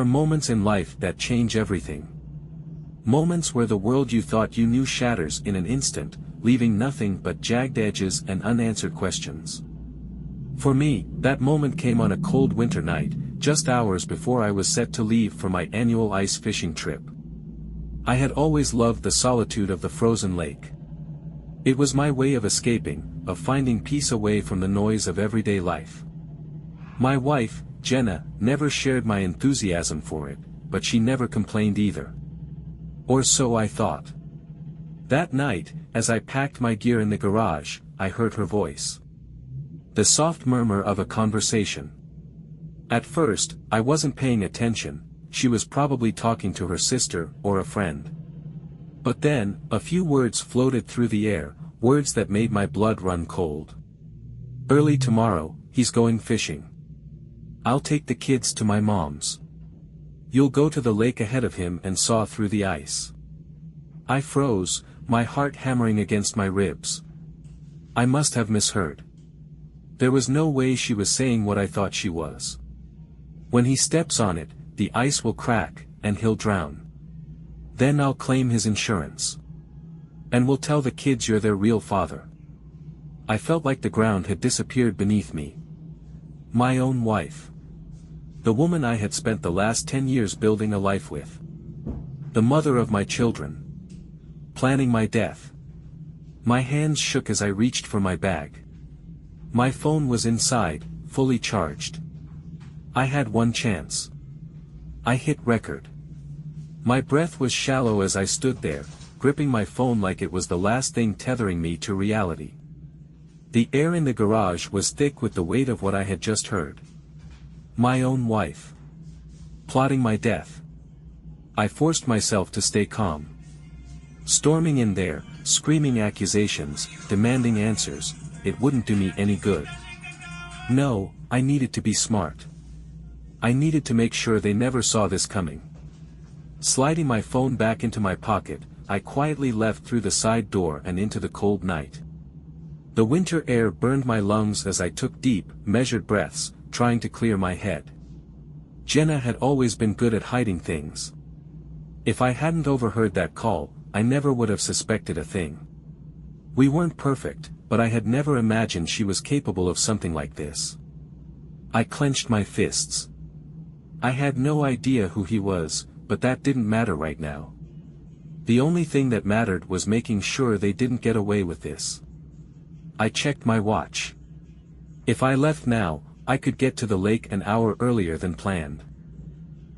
are moments in life that change everything. Moments where the world you thought you knew shatters in an instant, leaving nothing but jagged edges and unanswered questions. For me, that moment came on a cold winter night, just hours before I was set to leave for my annual ice fishing trip. I had always loved the solitude of the frozen lake. It was my way of escaping, of finding peace away from the noise of everyday life. My wife, Jenna, never shared my enthusiasm for it, but she never complained either. Or so I thought. That night, as I packed my gear in the garage, I heard her voice. The soft murmur of a conversation. At first, I wasn't paying attention, she was probably talking to her sister or a friend. But then, a few words floated through the air, words that made my blood run cold. Early tomorrow, he's going fishing. I'll take the kids to my mom's. You'll go to the lake ahead of him and saw through the ice. I froze, my heart hammering against my ribs. I must have misheard. There was no way she was saying what I thought she was. When he steps on it, the ice will crack, and he'll drown. Then I'll claim his insurance. And we'll tell the kids you're their real father. I felt like the ground had disappeared beneath me. My own wife. The woman I had spent the last 10 years building a life with. The mother of my children. Planning my death. My hands shook as I reached for my bag. My phone was inside, fully charged. I had one chance. I hit record. My breath was shallow as I stood there, gripping my phone like it was the last thing tethering me to reality. The air in the garage was thick with the weight of what I had just heard. My own wife. Plotting my death. I forced myself to stay calm. Storming in there, screaming accusations, demanding answers, it wouldn't do me any good. No, I needed to be smart. I needed to make sure they never saw this coming. Sliding my phone back into my pocket, I quietly left through the side door and into the cold night. The winter air burned my lungs as I took deep, measured breaths, trying to clear my head. Jenna had always been good at hiding things. If I hadn't overheard that call, I never would have suspected a thing. We weren't perfect, but I had never imagined she was capable of something like this. I clenched my fists. I had no idea who he was, but that didn't matter right now. The only thing that mattered was making sure they didn't get away with this. I checked my watch. If I left now, I could get to the lake an hour earlier than planned.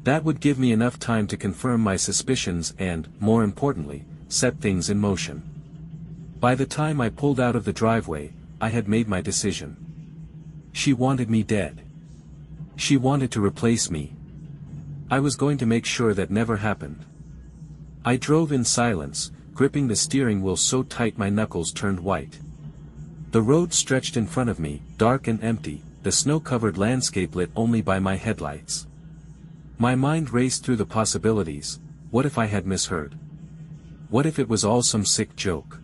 That would give me enough time to confirm my suspicions and, more importantly, set things in motion. By the time I pulled out of the driveway, I had made my decision. She wanted me dead. She wanted to replace me. I was going to make sure that never happened. I drove in silence, gripping the steering wheel so tight my knuckles turned white. The road stretched in front of me, dark and empty, the snow-covered landscape lit only by my headlights. My mind raced through the possibilities. What if I had misheard? What if it was all some sick joke?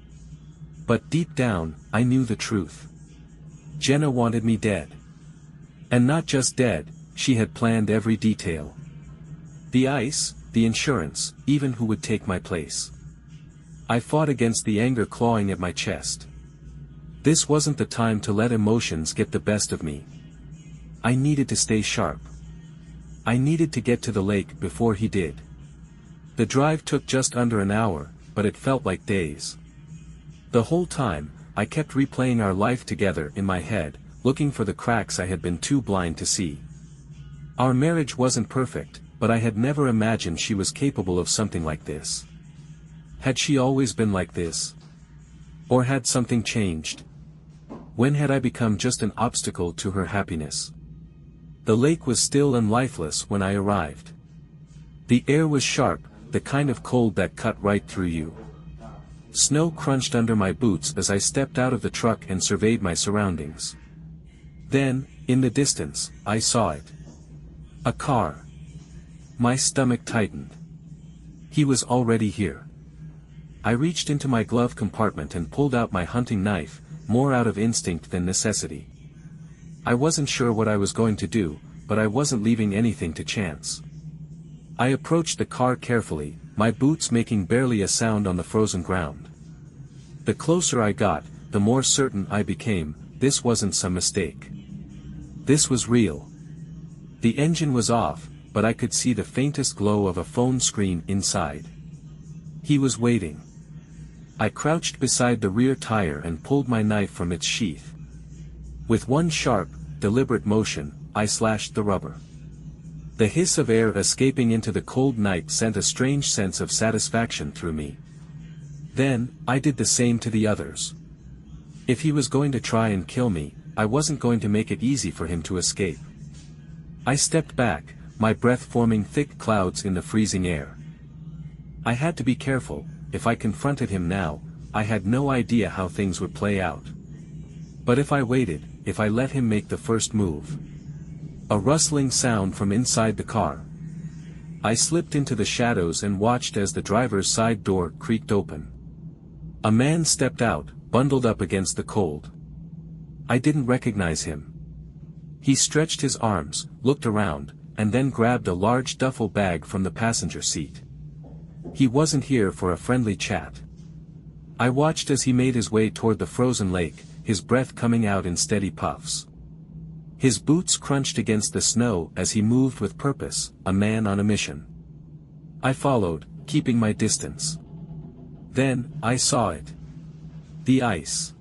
But deep down, I knew the truth. Jenna wanted me dead. And not just dead, she had planned every detail. The ice, the insurance, even who would take my place. I fought against the anger clawing at my chest. This wasn't the time to let emotions get the best of me. I needed to stay sharp. I needed to get to the lake before he did. The drive took just under an hour, but it felt like days. The whole time, I kept replaying our life together in my head, looking for the cracks I had been too blind to see. Our marriage wasn't perfect, but I had never imagined she was capable of something like this. Had she always been like this? Or had something changed? When had I become just an obstacle to her happiness? The lake was still and lifeless when I arrived. The air was sharp, the kind of cold that cut right through you. Snow crunched under my boots as I stepped out of the truck and surveyed my surroundings. Then, in the distance, I saw it. A car. My stomach tightened. He was already here. I reached into my glove compartment and pulled out my hunting knife, more out of instinct than necessity. I wasn't sure what I was going to do, but I wasn't leaving anything to chance. I approached the car carefully, my boots making barely a sound on the frozen ground. The closer I got, the more certain I became, this wasn't some mistake. This was real. The engine was off, but I could see the faintest glow of a phone screen inside. He was waiting. I crouched beside the rear tire and pulled my knife from its sheath. With one sharp, deliberate motion, I slashed the rubber. The hiss of air escaping into the cold night sent a strange sense of satisfaction through me. Then, I did the same to the others. If he was going to try and kill me, I wasn't going to make it easy for him to escape. I stepped back, my breath forming thick clouds in the freezing air. I had to be careful. If I confronted him now, I had no idea how things would play out. But if I waited, if I let him make the first move. A rustling sound from inside the car. I slipped into the shadows and watched as the driver's side door creaked open. A man stepped out, bundled up against the cold. I didn't recognize him. He stretched his arms, looked around, and then grabbed a large duffel bag from the passenger seat. He wasn't here for a friendly chat. I watched as he made his way toward the frozen lake, his breath coming out in steady puffs. His boots crunched against the snow as he moved with purpose, a man on a mission. I followed, keeping my distance. Then, I saw it. The ice.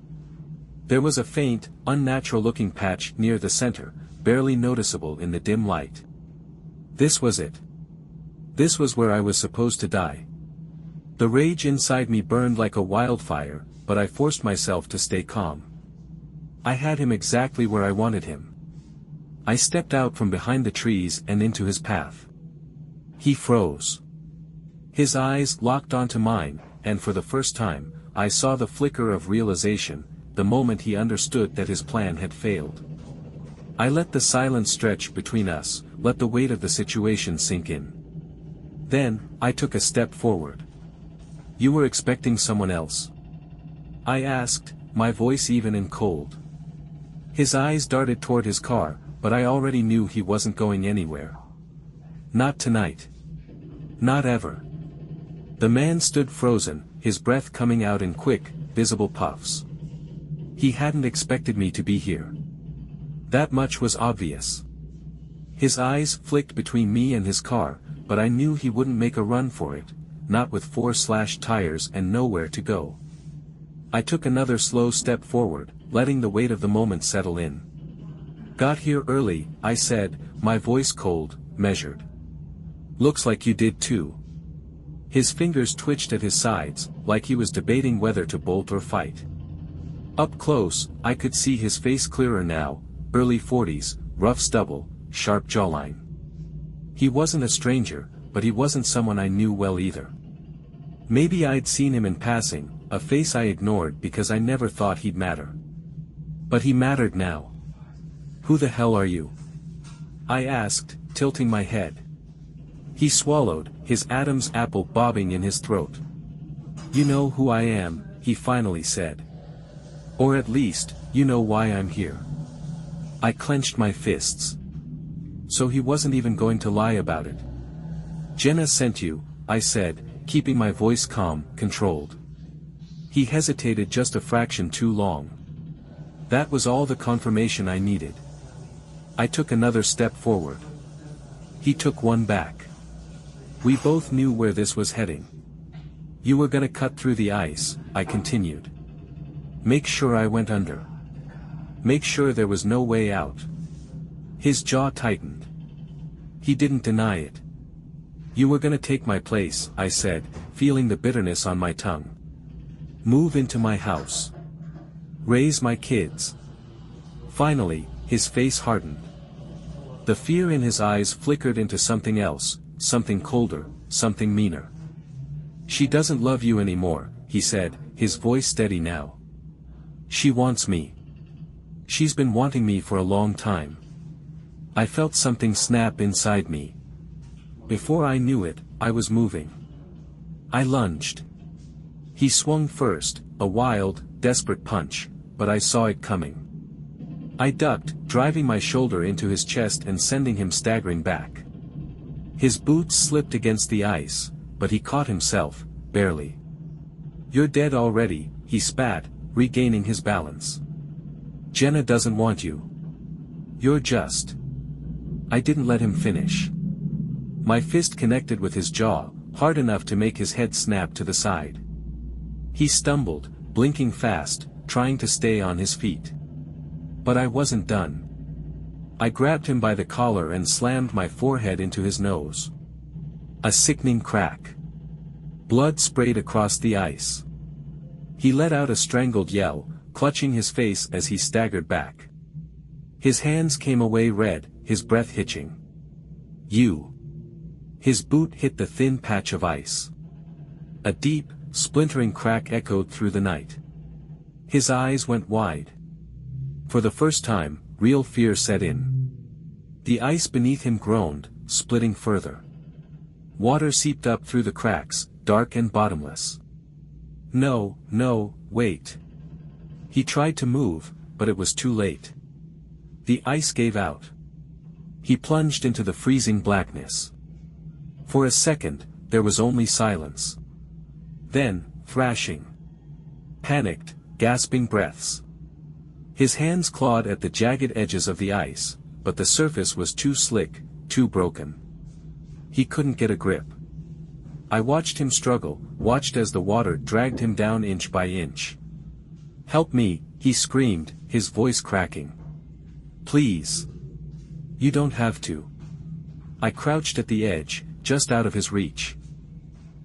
There was a faint, unnatural-looking patch near the center, barely noticeable in the dim light. This was it. This was where I was supposed to die. The rage inside me burned like a wildfire, but I forced myself to stay calm. I had him exactly where I wanted him. I stepped out from behind the trees and into his path. He froze. His eyes locked onto mine, and for the first time, I saw the flicker of realization, the moment he understood that his plan had failed. I let the silence stretch between us, let the weight of the situation sink in. Then, I took a step forward. "You were expecting someone else?" I asked, my voice even and cold. His eyes darted toward his car, but I already knew he wasn't going anywhere. Not tonight. Not ever. The man stood frozen, his breath coming out in quick, visible puffs. He hadn't expected me to be here. That much was obvious. His eyes flicked between me and his car, but I knew he wouldn't make a run for it, not with 4 slashed tires and nowhere to go. I took another slow step forward, letting the weight of the moment settle in. "Got here early," I said, my voice cold, measured. "Looks like you did too." His fingers twitched at his sides, like he was debating whether to bolt or fight. Up close, I could see his face clearer now, early 40s, rough stubble, sharp jawline. He wasn't a stranger, but he wasn't someone I knew well either. Maybe I'd seen him in passing, a face I ignored because I never thought he'd matter. But he mattered now. "Who the hell are you?" I asked, tilting my head. He swallowed, his Adam's apple bobbing in his throat. "You know who I am," he finally said. "Or at least, you know why I'm here." I clenched my fists. So he wasn't even going to lie about it. "Jenna sent you," I said, keeping my voice calm, controlled. He hesitated just a fraction too long. That was all the confirmation I needed. I took another step forward. He took one back. We both knew where this was heading. "You were gonna cut through the ice," I continued. "Make sure I went under. Make sure there was no way out." His jaw tightened. He didn't deny it. "You were gonna take my place," I said, feeling the bitterness on my tongue. "Move into my house. Raise my kids." Finally, his face hardened. The fear in his eyes flickered into something else, something colder, something meaner. "She doesn't love you anymore," he said, his voice steady now. "She wants me. She's been wanting me for a long time." I felt something snap inside me. Before I knew it, I was moving. I lunged. He swung first, a wild, desperate punch, but I saw it coming. I ducked, driving my shoulder into his chest and sending him staggering back. His boots slipped against the ice, but he caught himself, barely. "You're dead already," he spat, regaining his balance. "Jenna doesn't want you. You're just—" I didn't let him finish. My fist connected with his jaw, hard enough to make his head snap to the side. He stumbled, blinking fast, trying to stay on his feet. But I wasn't done. I grabbed him by the collar and slammed my forehead into his nose. A sickening crack. Blood sprayed across the ice. He let out a strangled yell, clutching his face as he staggered back. His hands came away red, his breath hitching. "You!" His boot hit the thin patch of ice. A deep, splintering crack echoed through the night. His eyes went wide. For the first time, real fear set in. The ice beneath him groaned, splitting further. Water seeped up through the cracks, dark and bottomless. "No, no, wait." He tried to move, but it was too late. The ice gave out. He plunged into the freezing blackness. For a second, there was only silence. Then, thrashing. Panicked, gasping breaths. His hands clawed at the jagged edges of the ice, but the surface was too slick, too broken. He couldn't get a grip. I watched him struggle, watched as the water dragged him down inch by inch. "Help me," he screamed, his voice cracking. "Please. You don't have to." I crouched at the edge, just out of his reach.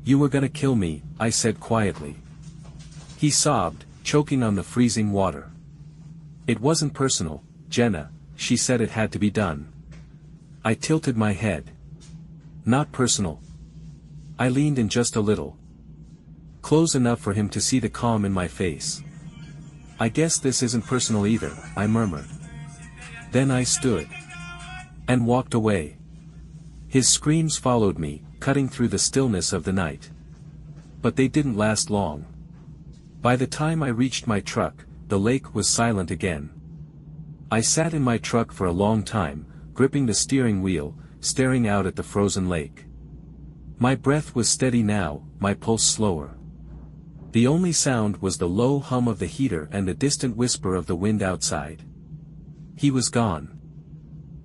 "You were gonna kill me," I said quietly. He sobbed, choking on the freezing water. "It wasn't personal, Jenna, she said it had to be done." I tilted my head. "Not personal." I leaned in just a little. Close enough for him to see the calm in my face. "I guess this isn't personal either," I murmured. Then I stood. And walked away. His screams followed me, cutting through the stillness of the night. But they didn't last long. By the time I reached my truck, the lake was silent again. I sat in my truck for a long time, gripping the steering wheel, staring out at the frozen lake. My breath was steady now, my pulse slower. The only sound was the low hum of the heater and the distant whisper of the wind outside. He was gone.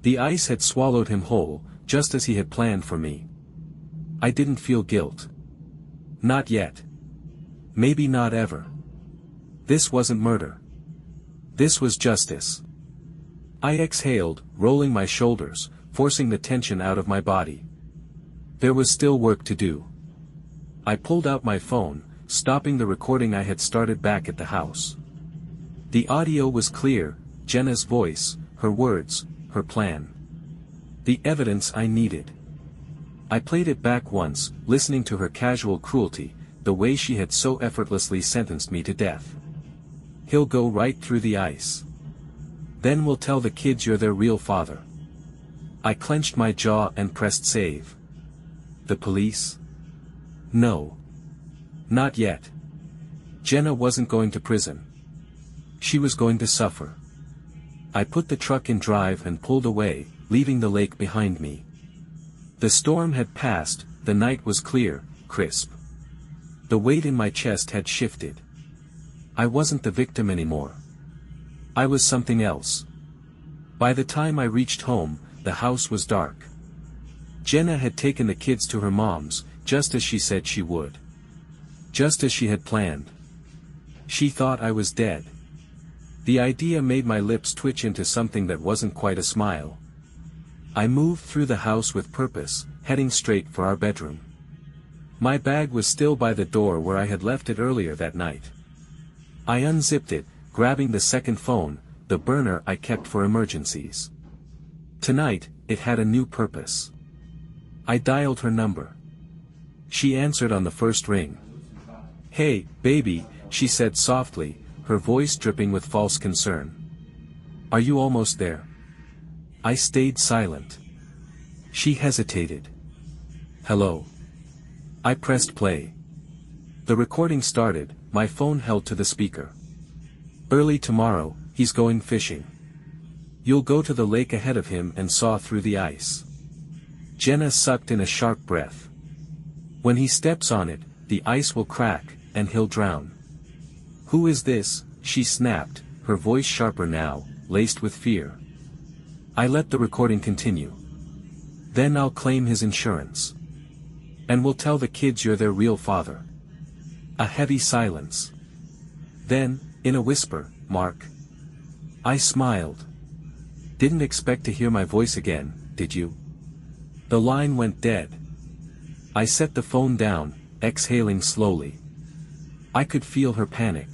The ice had swallowed him whole, just as he had planned for me. I didn't feel guilt. Not yet. Maybe not ever. This wasn't murder. This was justice. I exhaled, rolling my shoulders, forcing the tension out of my body. There was still work to do. I pulled out my phone, stopping the recording I had started back at the house. The audio was clear, Jenna's voice, her words, her plan. The evidence I needed. I played it back once, listening to her casual cruelty, the way she had so effortlessly sentenced me to death. "He'll go right through the ice. Then we'll tell the kids you're their real father." I clenched my jaw and pressed save. The police? No. Not yet. Jenna wasn't going to prison. She was going to suffer. I put the truck in drive and pulled away, leaving the lake behind me. The storm had passed, the night was clear, crisp. The weight in my chest had shifted. I wasn't the victim anymore. I was something else. By the time I reached home, the house was dark. Jenna had taken the kids to her mom's, just as she said she would. Just as she had planned. She thought I was dead. The idea made my lips twitch into something that wasn't quite a smile. I moved through the house with purpose, heading straight for our bedroom. My bag was still by the door where I had left it earlier that night. I unzipped it, grabbing the second phone, the burner I kept for emergencies. Tonight, it had a new purpose. I dialed her number. She answered on the first ring. "Hey, baby," she said softly, her voice dripping with false concern. "Are you almost there?" I stayed silent. She hesitated. "Hello." I pressed play. The recording started, my phone held to the speaker. "Early tomorrow, he's going fishing. You'll go to the lake ahead of him and saw through the ice." Jenna sucked in a sharp breath. When he steps on it, the ice will crack, and he'll drown. Who is this? She snapped, her voice sharper now, laced with fear. I let the recording continue. Then I'll claim his insurance. And we'll tell the kids you're their real father. A heavy silence. Then, in a whisper, Mark. I smiled. Didn't expect to hear my voice again, did you? The line went dead. I set the phone down, exhaling slowly. I could feel her panic.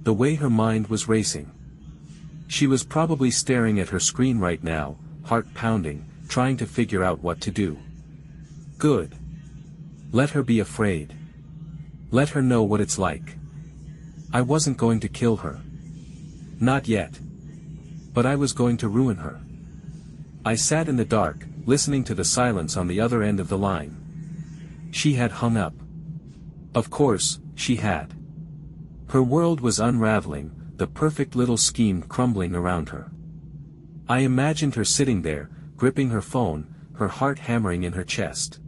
The way her mind was racing. She was probably staring at her screen right now, heart pounding, trying to figure out what to do. Good. Let her be afraid. Let her know what it's like. I wasn't going to kill her. Not yet. But I was going to ruin her. I sat in the dark, listening to the silence on the other end of the line. She had hung up. Of course, she had. Her world was unraveling, the perfect little scheme crumbling around her. I imagined her sitting there, gripping her phone, her heart hammering in her chest.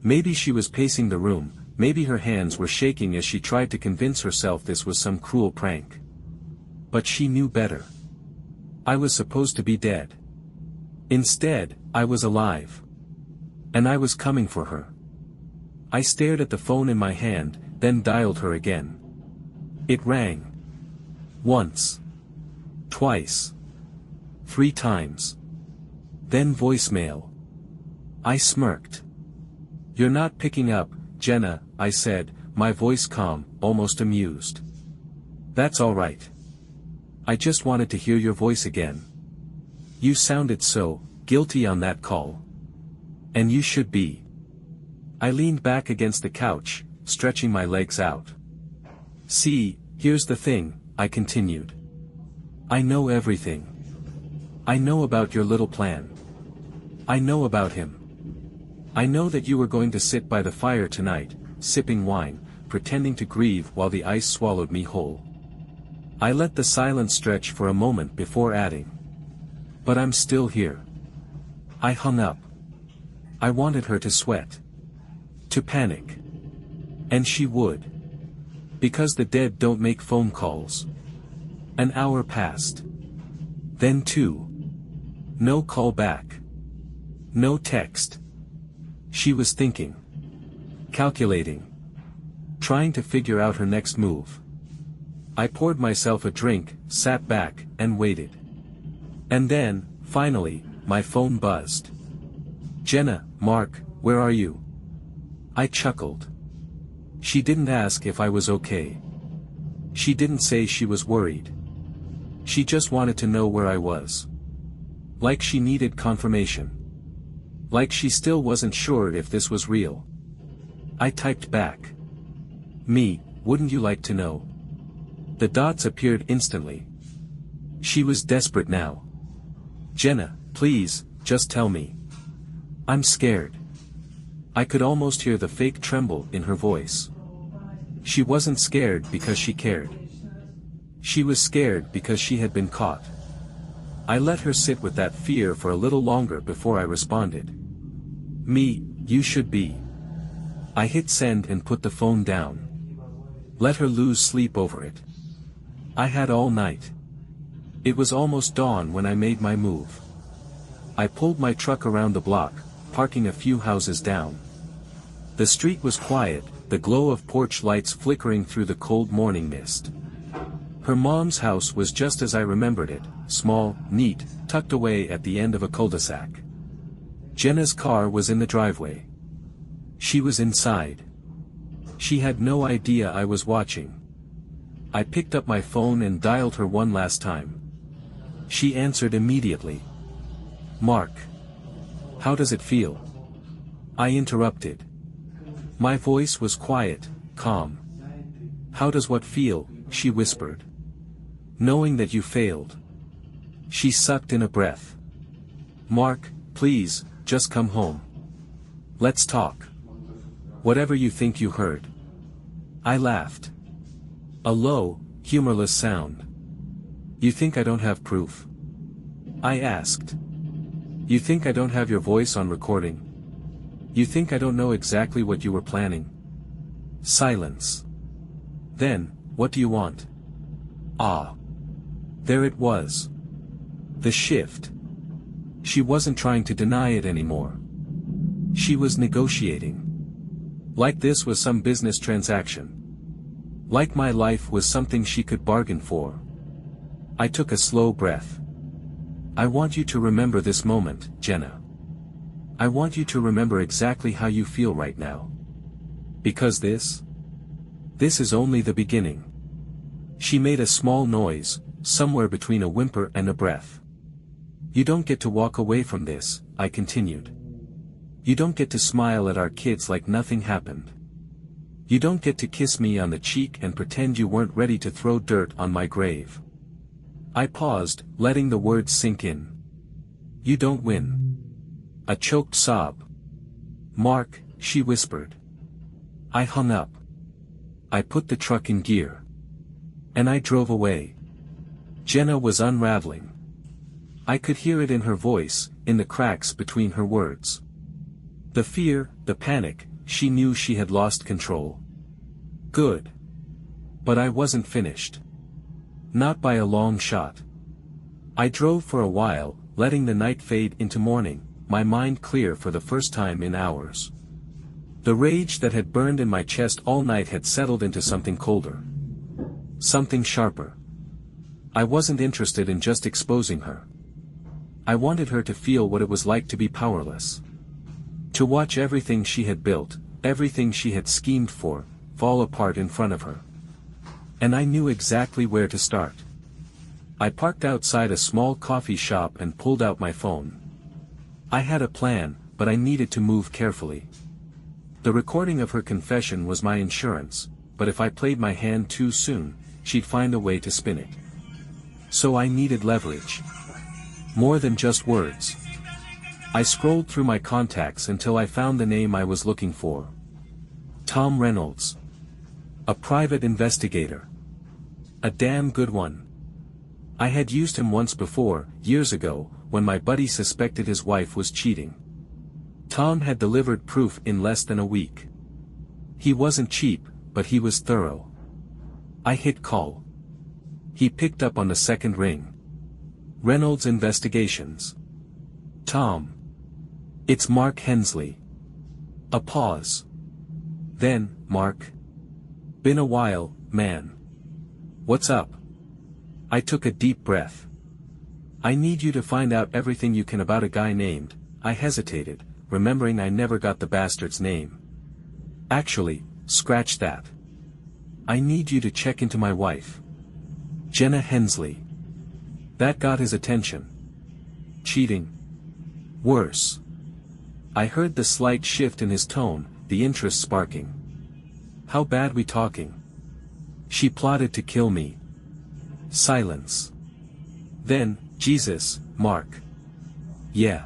Maybe she was pacing the room, maybe her hands were shaking as she tried to convince herself this was some cruel prank. But she knew better. I was supposed to be dead. Instead, I was alive. And I was coming for her. I stared at the phone in my hand, then dialed her again. It rang. Once. Twice. 3 times. Then voicemail. I smirked. You're not picking up, Jenna, I said, my voice calm, almost amused. That's all right. I just wanted to hear your voice again. You sounded so guilty on that call. And you should be. I leaned back against the couch, stretching my legs out. See, here's the thing, I continued. I know everything. I know about your little plan. I know about him. I know that you were going to sit by the fire tonight, sipping wine, pretending to grieve while the ice swallowed me whole. I let the silence stretch for a moment before adding. But I'm still here. I hung up. I wanted her to sweat. To panic. And she would. Because the dead don't make phone calls. An hour passed. Then 2. No call back. No text. She was thinking. Calculating. Trying to figure out her next move. I poured myself a drink, sat back, and waited. And then, finally, my phone buzzed. Jenna, Mark, where are you? I chuckled. She didn't ask if I was okay. She didn't say she was worried. She just wanted to know where I was. Like she needed confirmation. Like she still wasn't sure if this was real. I typed back. Me, wouldn't you like to know? The dots appeared instantly. She was desperate now. Jenna, please, just tell me. I'm scared. I could almost hear the fake tremble in her voice. She wasn't scared because she cared. She was scared because she had been caught. I let her sit with that fear for a little longer before I responded. Me, you should be. I hit send and put the phone down. Let her lose sleep over it. I had all night. It was almost dawn when I made my move. I pulled my truck around the block, parking a few houses down. The street was quiet, the glow of porch lights flickering through the cold morning mist. Her mom's house was just as I remembered it, small, neat, tucked away at the end of a cul-de-sac. Jenna's car was in the driveway. She was inside. She had no idea I was watching. I picked up my phone and dialed her one last time. She answered immediately. Mark. How does it feel? I interrupted. My voice was quiet, calm. How does what feel, she whispered. Knowing that you failed. She sucked in a breath. Mark, please, just come home. Let's talk. Whatever you think you heard. I laughed. A low, humorless sound. You think I don't have proof? I asked. You think I don't have your voice on recording? You think I don't know exactly what you were planning? Silence. Then, what do you want? Ah. There it was. The shift. She wasn't trying to deny it anymore. She was negotiating. Like this was some business transaction. Like my life was something she could bargain for. I took a slow breath. I want you to remember this moment, Jenna. I want you to remember exactly how you feel right now. Because this is only the beginning. She made a small noise, somewhere between a whimper and a breath. You don't get to walk away from this, I continued. You don't get to smile at our kids like nothing happened. You don't get to kiss me on the cheek and pretend you weren't ready to throw dirt on my grave. I paused, letting the words sink in. You don't win. A choked sob. Mark, she whispered. I hung up. I put the truck in gear. And I drove away. Jenna was unraveling. I could hear it in her voice, in the cracks between her words. The fear, the panic, she knew she had lost control. Good. But I wasn't finished. Not by a long shot. I drove for a while, letting the night fade into morning, my mind clear for the first time in hours. The rage that had burned in my chest all night had settled into something colder. Something sharper. I wasn't interested in just exposing her. I wanted her to feel what it was like to be powerless. To watch everything she had built, everything she had schemed for, fall apart in front of her. And I knew exactly where to start. I parked outside a small coffee shop and pulled out my phone. I had a plan, but I needed to move carefully. The recording of her confession was my insurance, but if I played my hand too soon, she'd find a way to spin it. So I needed leverage. More than just words. I scrolled through my contacts until I found the name I was looking for. Tom Reynolds. A private investigator. A damn good one. I had used him once before, years ago, when my buddy suspected his wife was cheating. Tom had delivered proof in less than a week. He wasn't cheap, but he was thorough. I hit call. He picked up on the second ring. Reynolds Investigations. Tom. It's Mark Hensley. A pause. Then, Mark. Been a while, man. What's up? I took a deep breath. I need you to find out everything you can about a guy named, I hesitated, remembering I never got the bastard's name. Actually, scratch that. I need you to check into my wife. Jenna Hensley. That got his attention. Cheating. Worse. I heard the slight shift in his tone, the interest sparking. How bad we talking? She plotted to kill me. Silence. Then, Jesus, Mark. Yeah.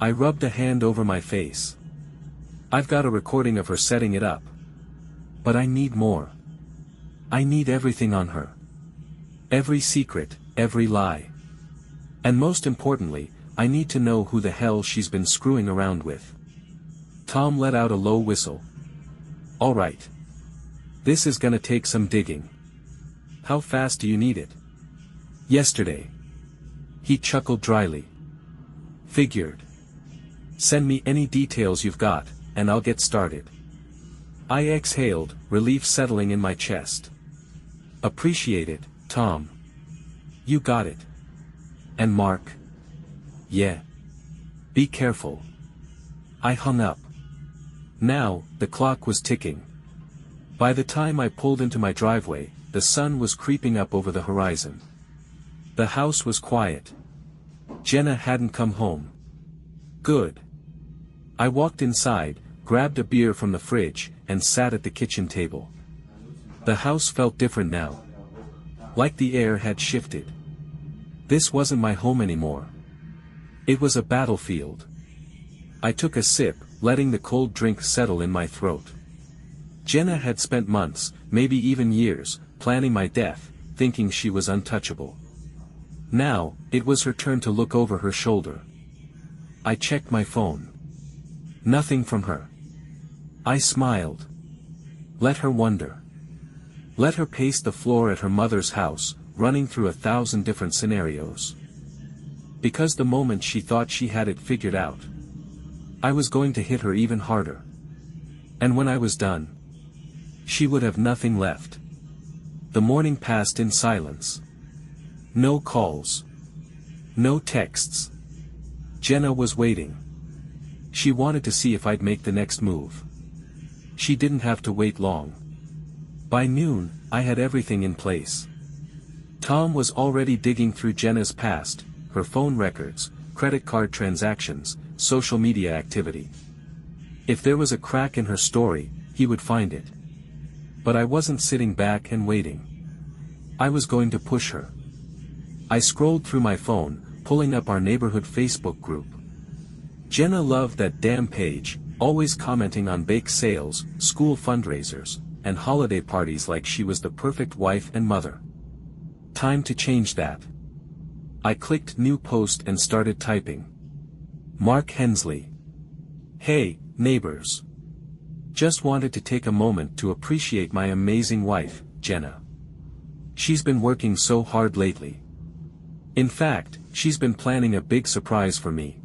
I rubbed a hand over my face. I've got a recording of her setting it up. But I need more. I need everything on her. Every secret, every lie. And most importantly, I need to know who the hell she's been screwing around with. Tom let out a low whistle. All right. This is gonna take some digging. How fast do you need it? Yesterday. He chuckled dryly. Figured. Send me any details you've got, and I'll get started. I exhaled, relief settling in my chest. Appreciate it, Tom. You got it. And Mark? Yeah. Be careful. I hung up. Now, the clock was ticking. By the time I pulled into my driveway, the sun was creeping up over the horizon. The house was quiet. Jenna hadn't come home. Good. I walked inside, grabbed a beer from the fridge, and sat at the kitchen table. The house felt different now. Like the air had shifted. This wasn't my home anymore. It was a battlefield. I took a sip, letting the cold drink settle in my throat. Jenna had spent months, maybe even years, planning my death, thinking she was untouchable. Now, it was her turn to look over her shoulder. I checked my phone. Nothing from her. I smiled. Let her wonder. Let her pace the floor at her mother's house, running through 1,000 different scenarios. Because the moment she thought she had it figured out, I was going to hit her even harder. And when I was done, she would have nothing left. The morning passed in silence. No calls. No texts. Jenna was waiting. She wanted to see if I'd make the next move. She didn't have to wait long. By noon, I had everything in place. Tom was already digging through Jenna's past, her phone records, credit card transactions, social media activity. If there was a crack in her story, he would find it. But I wasn't sitting back and waiting. I was going to push her. I scrolled through my phone, pulling up our neighborhood Facebook group. Jenna loved that damn page, always commenting on bake sales, school fundraisers, and holiday parties like she was the perfect wife and mother. Time to change that. I clicked new post and started typing. Mark Hensley. Hey, neighbors. Just wanted to take a moment to appreciate my amazing wife, Jenna. She's been working so hard lately. In fact, she's been planning a big surprise for me.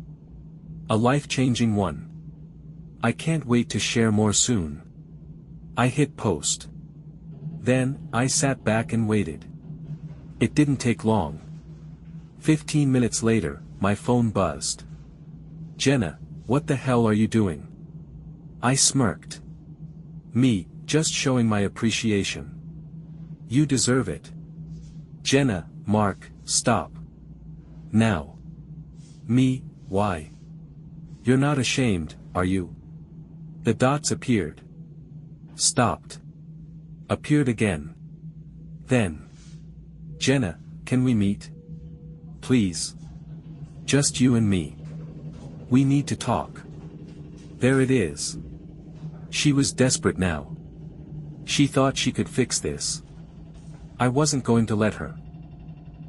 A life-changing one. I can't wait to share more soon. I hit post. Then, I sat back and waited. It didn't take long. 15 minutes later, my phone buzzed. Jenna, what the hell are you doing? I smirked. Me, just showing my appreciation. You deserve it. Jenna, Mark, stop. Now. Me, why? You're not ashamed, are you? The dots appeared. Stopped. Appeared again. Then. Jenna, can we meet? Please. Just you and me. We need to talk. There it is. She was desperate now. She thought she could fix this. I wasn't going to let her.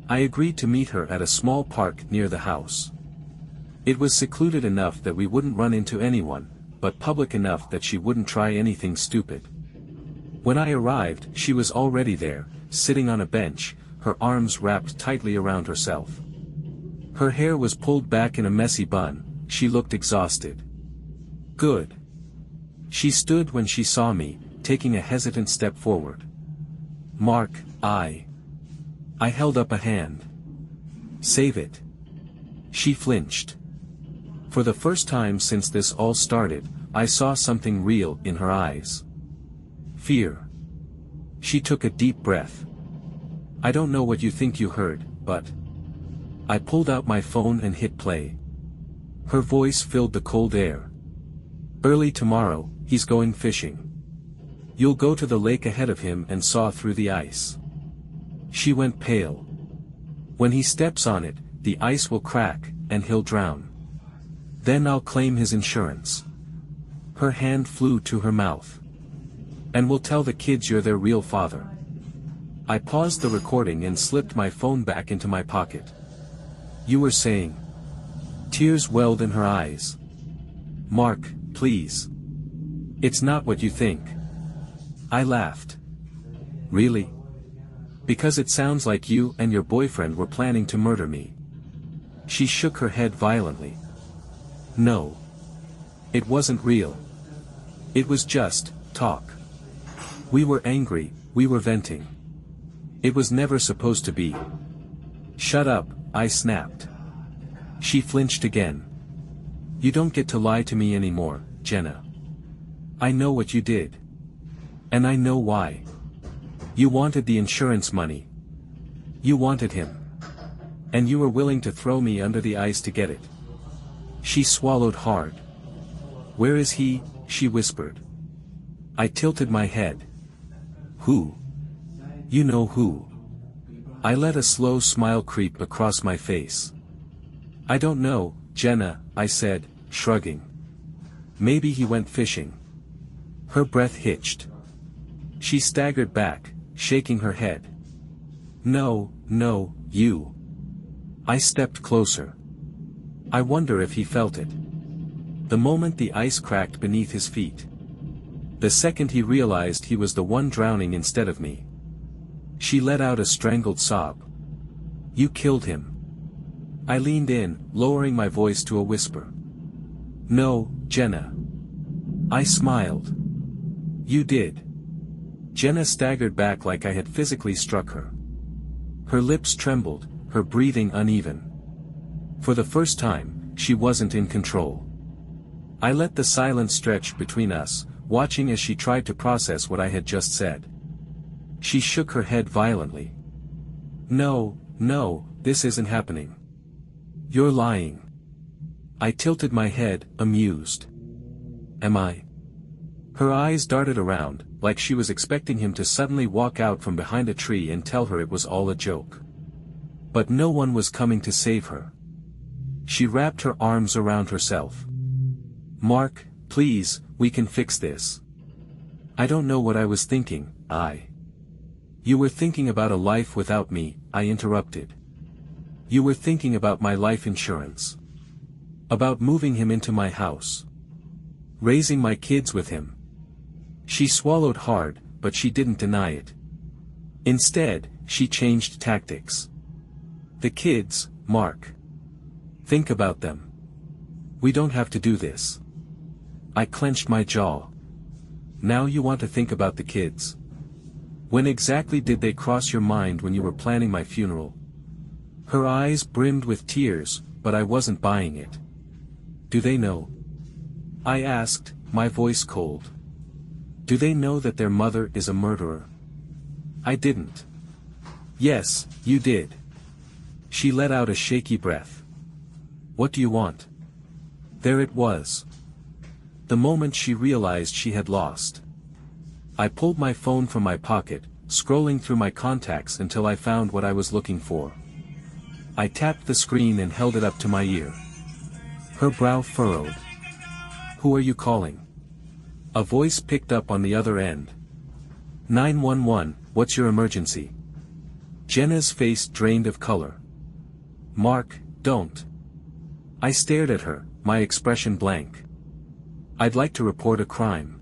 I agreed to meet her at a small park near the house. It was secluded enough that we wouldn't run into anyone, but public enough that she wouldn't try anything stupid. When I arrived, she was already there, sitting on a bench, her arms wrapped tightly around herself. Her hair was pulled back in a messy bun, she looked exhausted. Good. She stood when she saw me, taking a hesitant step forward. Mark, I held up a hand. Save it. She flinched. For the first time since this all started, I saw something real in her eyes. Fear. She took a deep breath. I don't know what you think you heard, but... I pulled out my phone and hit play. Her voice filled the cold air. Early tomorrow, he's going fishing. You'll go to the lake ahead of him and saw through the ice. She went pale. When he steps on it, the ice will crack, and he'll drown. Then I'll claim his insurance. Her hand flew to her mouth. And we'll tell the kids you're their real father. I paused the recording and slipped my phone back into my pocket. You were saying. Tears welled in her eyes. Mark, please. It's not what you think. I laughed. Really? Because it sounds like you and your boyfriend were planning to murder me. She shook her head violently. No. It wasn't real. It was just talk. We were angry, we were venting. It was never supposed to be. Shut up, I snapped. She flinched again. You don't get to lie to me anymore, Jenna. I know what you did. And I know why. You wanted the insurance money. You wanted him. And you were willing to throw me under the ice to get it. She swallowed hard. Where is he? She whispered. I tilted my head. Who? You know who. I let a slow smile creep across my face. I don't know, Jenna, I said, shrugging. Maybe he went fishing. Her breath hitched. She staggered back, shaking her head. No, you. I stepped closer. I wonder if he felt it. The moment the ice cracked beneath his feet. The second he realized he was the one drowning instead of me. She let out a strangled sob. You killed him. I leaned in, lowering my voice to a whisper. No, Jenna. I smiled. You did. Jenna staggered back like I had physically struck her. Her lips trembled, her breathing uneven. For the first time, she wasn't in control. I let the silence stretch between us, watching as she tried to process what I had just said. She shook her head violently. No, this isn't happening. You're lying. I tilted my head, amused. Am I? Her eyes darted around, like she was expecting him to suddenly walk out from behind a tree and tell her it was all a joke. But no one was coming to save her. She wrapped her arms around herself. Mark, please, we can fix this. I don't know what I was thinking, You were thinking about a life without me, I interrupted. You were thinking about my life insurance. About moving him into my house. Raising my kids with him. She swallowed hard, but she didn't deny it. Instead, she changed tactics. The kids, Mark. Think about them. We don't have to do this. I clenched my jaw. Now you want to think about the kids. When exactly did they cross your mind when you were planning my funeral? Her eyes brimmed with tears, but I wasn't buying it. Do they know? I asked, my voice cold. Do they know that their mother is a murderer? I didn't. Yes, you did. She let out a shaky breath. What do you want? There it was. The moment she realized she had lost. I pulled my phone from my pocket, scrolling through my contacts until I found what I was looking for. I tapped the screen and held it up to my ear. Her brow furrowed. Who are you calling? A voice picked up on the other end. 911, what's your emergency? Jenna's face drained of color. Mark, don't. I stared at her, my expression blank. I'd like to report a crime.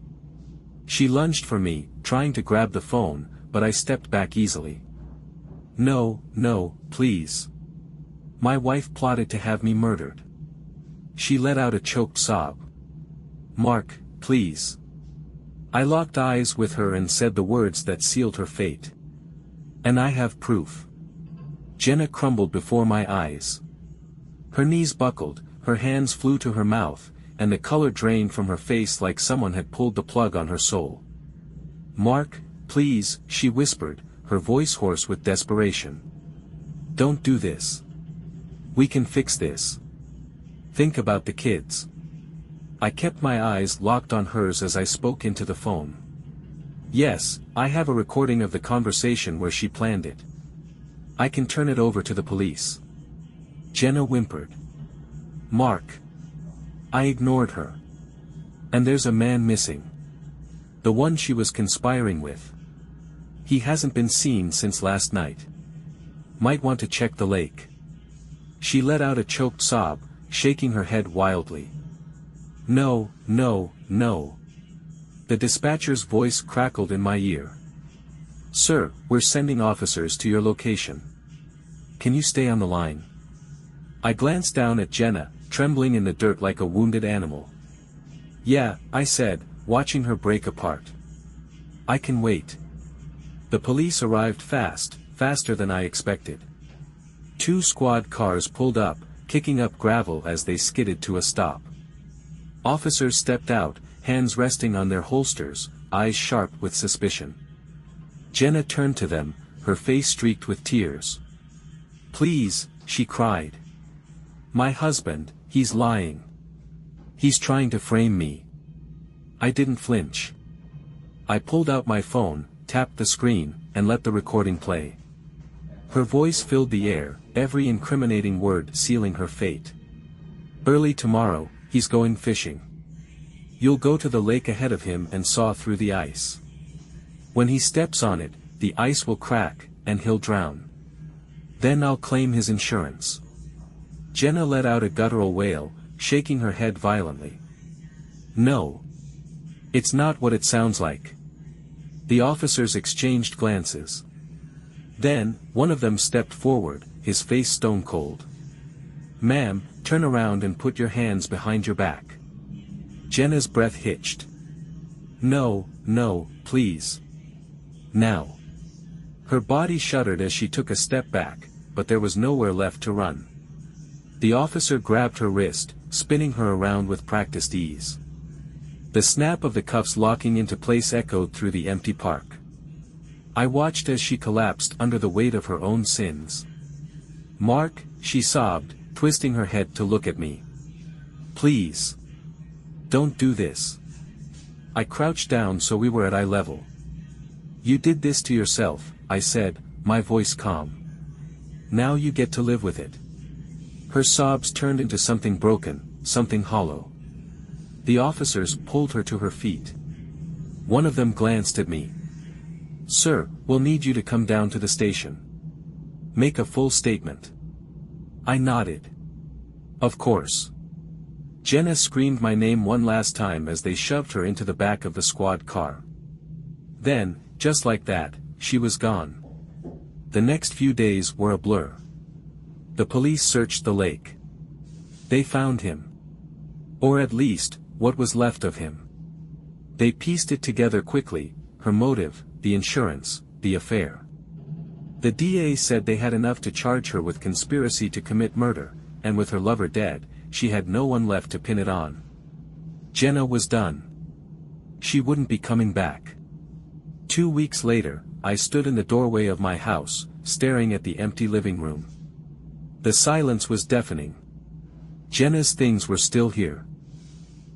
She lunged for me, trying to grab the phone, but I stepped back easily. No, please. My wife plotted to have me murdered. She let out a choked sob. Mark, please. I locked eyes with her and said the words that sealed her fate. And I have proof. Jenna crumbled before my eyes. Her knees buckled, her hands flew to her mouth, and the color drained from her face like someone had pulled the plug on her soul. Mark, please, she whispered, her voice hoarse with desperation. Don't do this. We can fix this. Think about the kids. I kept my eyes locked on hers as I spoke into the phone. Yes, I have a recording of the conversation where she planned it. I can turn it over to the police. Jenna whimpered. Mark. I ignored her. And there's a man missing. The one she was conspiring with. He hasn't been seen since last night. Might want to check the lake. She let out a choked sob, shaking her head wildly. No. The dispatcher's voice crackled in my ear. Sir, we're sending officers to your location. Can you stay on the line? I glanced down at Jenna, trembling in the dirt like a wounded animal. Yeah, I said, watching her break apart. I can wait. The police arrived faster than I expected. 2 squad cars pulled up, kicking up gravel as they skidded to a stop. Officers stepped out, hands resting on their holsters, eyes sharp with suspicion. Jenna turned to them, her face streaked with tears. Please, she cried. My husband, he's lying. He's trying to frame me. I didn't flinch. I pulled out my phone, tapped the screen, and let the recording play. Her voice filled the air, every incriminating word sealing her fate. Early tomorrow, he's going fishing. You'll go to the lake ahead of him and saw through the ice. When he steps on it, the ice will crack, and he'll drown. Then I'll claim his insurance. Jenna let out a guttural wail, shaking her head violently. No. It's not what it sounds like. The officers exchanged glances. Then, one of them stepped forward, his face stone cold. "Ma'am, turn around and put your hands behind your back." Jenna's breath hitched. "No, no, please. Now." Her body shuddered as she took a step back, but there was nowhere left to run. The officer grabbed her wrist, spinning her around with practiced ease. The snap of the cuffs locking into place echoed through the empty park. I watched as she collapsed under the weight of her own sins. "Mark," she sobbed, twisting her head to look at me. "Please. Don't do this." I crouched down so we were at eye level. "You did this to yourself," I said, my voice calm. "Now you get to live with it." Her sobs turned into something broken, something hollow. The officers pulled her to her feet. One of them glanced at me. "Sir, we'll need you to come down to the station. Make a full statement." I nodded. "Of course." Jenna screamed my name one last time as they shoved her into the back of the squad car. Then, just like that, she was gone. The next few days were a blur. The police searched the lake. They found him. Or at least, what was left of him. They pieced it together quickly, her motive, the insurance, the affair. The DA said they had enough to charge her with conspiracy to commit murder, and with her lover dead, she had no one left to pin it on. Jenna was done. She wouldn't be coming back. 2 weeks later, I stood in the doorway of my house, staring at the empty living room. The silence was deafening. Jenna's things were still here.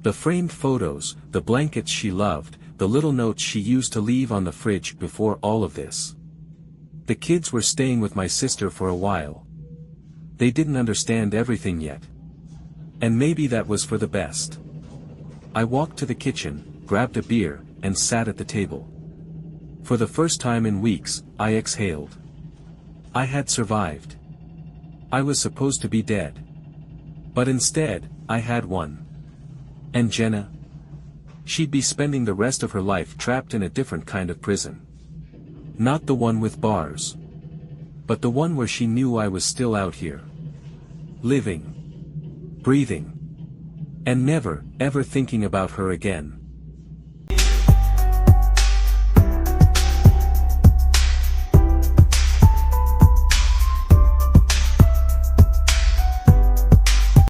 The framed photos, the blankets she loved, the little notes she used to leave on the fridge before all of this. The kids were staying with my sister for a while. They didn't understand everything yet. And maybe that was for the best. I walked to the kitchen, grabbed a beer, and sat at the table. For the first time in weeks, I exhaled. I had survived. I was supposed to be dead. But instead, I had won. And Jenna? She'd be spending the rest of her life trapped in a different kind of prison. Not the one with bars. But the one where she knew I was still out here. Living. Breathing. And never, ever thinking about her again.